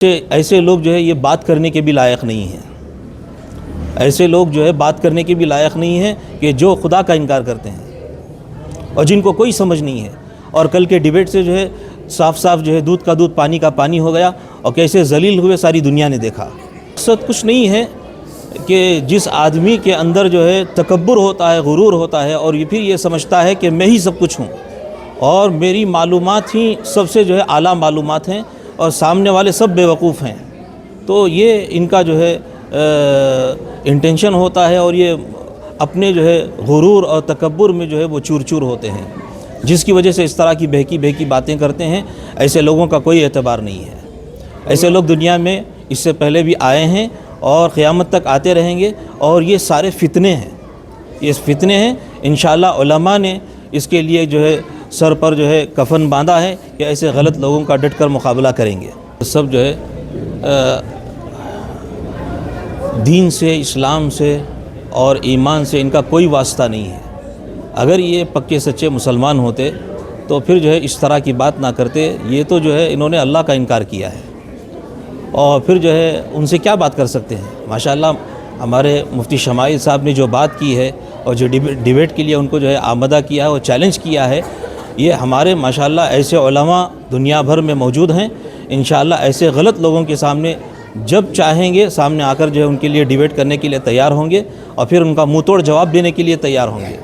ایسے لوگ جو ہے یہ بات کرنے کے بھی لائق نہیں ہیں، ایسے لوگ جو ہے بات کرنے کے بھی لائق نہیں ہیں کہ جو خدا کا انکار کرتے ہیں اور جن کو کوئی سمجھ نہیں ہے۔ اور کل کے ڈیبیٹ سے جو ہے صاف صاف جو ہے دودھ کا دودھ پانی کا پانی ہو گیا، اور کیسے ذلیل ہوئے ساری دنیا نے دیکھا۔ مقصد کچھ نہیں ہے کہ جس آدمی کے اندر جو ہے تکبر ہوتا ہے، غرور ہوتا ہے، اور یہ پھر یہ سمجھتا ہے کہ میں ہی سب کچھ ہوں اور میری معلومات ہی سب سے جو ہے اعلیٰ معلومات ہیں اور سامنے والے سب بیوقوف ہیں، تو یہ ان کا جو ہے انٹینشن ہوتا ہے، اور یہ اپنے جو ہے غرور اور تکبر میں جو ہے وہ چور چور ہوتے ہیں، جس کی وجہ سے اس طرح کی بہکی باتیں کرتے ہیں۔ ایسے لوگوں کا کوئی اعتبار نہیں ہے۔ ایسے لوگ دنیا میں اس سے پہلے بھی آئے ہیں اور قیامت تک آتے رہیں گے، اور یہ سارے فتنے ہیں، یہ فتنے ہیں۔ انشاءاللہ علماء نے اس کے لیے جو ہے سر پر جو ہے کفن باندھا ہے کہ ایسے غلط لوگوں کا ڈٹ کر مقابلہ کریں گے۔ سب جو ہے دین سے، اسلام سے اور ایمان سے ان کا کوئی واسطہ نہیں ہے۔ اگر یہ پکے سچے مسلمان ہوتے تو پھر جو ہے اس طرح کی بات نہ کرتے۔ یہ تو جو ہے انہوں نے اللہ کا انکار کیا ہے، اور پھر جو ہے ان سے کیا بات کر سکتے ہیں۔ ماشاءاللہ ہمارے مفتی شمائل صاحب نے جو بات کی ہے اور جو ڈیبیٹ کے لیے ان کو جو ہے آمادہ کیا ہے اور چیلنج کیا ہے، یہ ہمارے ماشاءاللہ ایسے علماء دنیا بھر میں موجود ہیں۔ انشاءاللہ ایسے غلط لوگوں کے سامنے جب چاہیں گے سامنے آ کر جو ہے ان کے لیے ڈیبیٹ کرنے کے لیے تیار ہوں گے، اور پھر ان کا منہ توڑ جواب دینے کے لیے تیار ہوں گے۔